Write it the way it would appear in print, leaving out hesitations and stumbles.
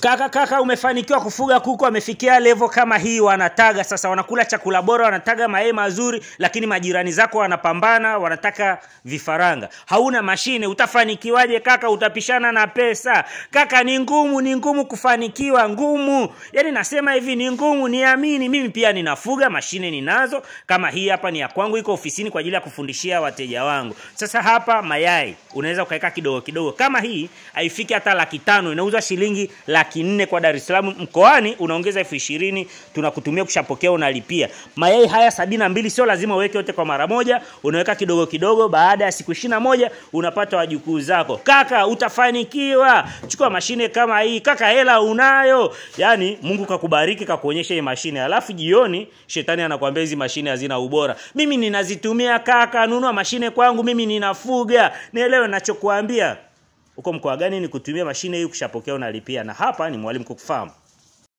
Kaka umefanikiwa kufuga kuku, amefikia level kama hii, wanataga sasa, wanakula chakula bora, wanataga mayai mazuri, lakini majirani zako wanapambana, wanataka vifaranga. Hauna mashine, utafanikiwaje kaka? Utapishana na pesa. Kaka ni ngumu kufanikiwa, ngumu. Yaani nasema hivi ni ngumu, niamini. Mimi pia ninafuga, mashine ninazo. Kama hii hapa ni ya kwangu, iko ofisini kwa ajili ya kufundishia wateja wangu. Sasa hapa mayai unaweza ukaweka kidogo. Kama hii haifiki hata 500,000, inauzwa shilingi 400,000 kwa Dar es Salaam. Mkoani unaongeza 20,000, tunakutumia kushapokea, unalipia. Mayai haya 72 sio lazima uweke yote kwa mara moja, unaweka kidogo. Baada ya siku 21 unapata wajukuu zako. Kaka utafanikiwa. Chukua mashine kama hii kaka, hela unayo. Yaani Mungu kakubariki, kakuonyesha hii mashine. Alafu jioni shetani anakuambia hizi mashine hazina ubora. Mimi ninazitumia kaka, nunua mashine kwangu, mimi ninafuga. Nielewe ninachokuambia. Uko mkoa gani nikutumia mashine hii, kushapokea unalipia. Na hapa ni Mwalimu Kuku Farm.